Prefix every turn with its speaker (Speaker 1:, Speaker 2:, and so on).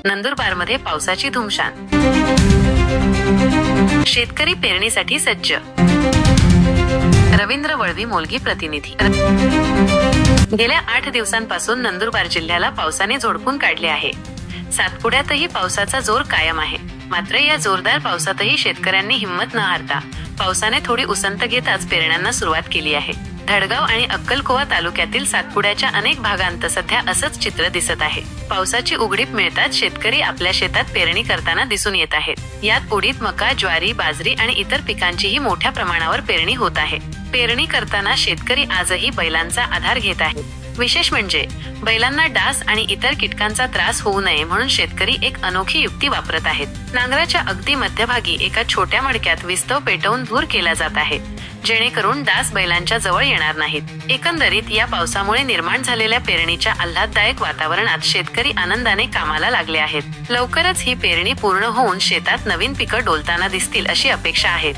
Speaker 1: नंदुरबारमध्ये पावसाची धुमशान, शेतकरी पेरणीसाठी सज्ज। रवींद्र वळवी, मोलगी प्रतिनिधी। गेल्या 8 दिवसांपासून नंदुरबार जिल्ह्याला पावसाने झोडपून काढले आहे। सातपुड्यातही पावसाचा जोर कायम आहे। मात्र या जोरदार पावसातही शेतकऱ्यांनी हिंमत न हारता पावसाने थोडी उसंत घेताच पेरण्यांना सुरुवात केली आहे। धडगाव आणि अक्कलकोवा तालुक्यातील सातपुड्याच्या अनेक भागांत सध्या असंच चित्र दिसत आहे। पावसाची उघडीप मिळताच शेतकरी आपल्या शेतात पेरणी करताना दिसून येत आहेत। यात उडीद, मका, ज्वारी, बाजरी आणि इतर पिकांचीही मोठ्या प्रमाणावर पेरणी होत आहे। पेरणी करताना शेतकरी आजही बैलांचा आधार घेत आहे। विशेष म्हणजे बैलांना डास आणि इतर कीटकांचा त्रास होऊ नये म्हणून शेतकरी एक अनोखी युक्ती वापरत आहेत। नांगराच्या अगदी मध्यभागी एका छोट्या मडक्यात विस्तव पेटवून धूर केला जात आहे, जेणेकरून डास बैलांच्या जवळ येणार नाहीत। एकंदरीत या पावसामुळे निर्माण झालेल्या पेरणीच्या आल्हाददायक वातावरणात शेतकरी आनंदाने कामाला लागले आहेत। लवकरच ही पेरणी पूर्ण होऊन शेतात नवीन पिकं डोलताना दिसतील अशी अपेक्षा आहे।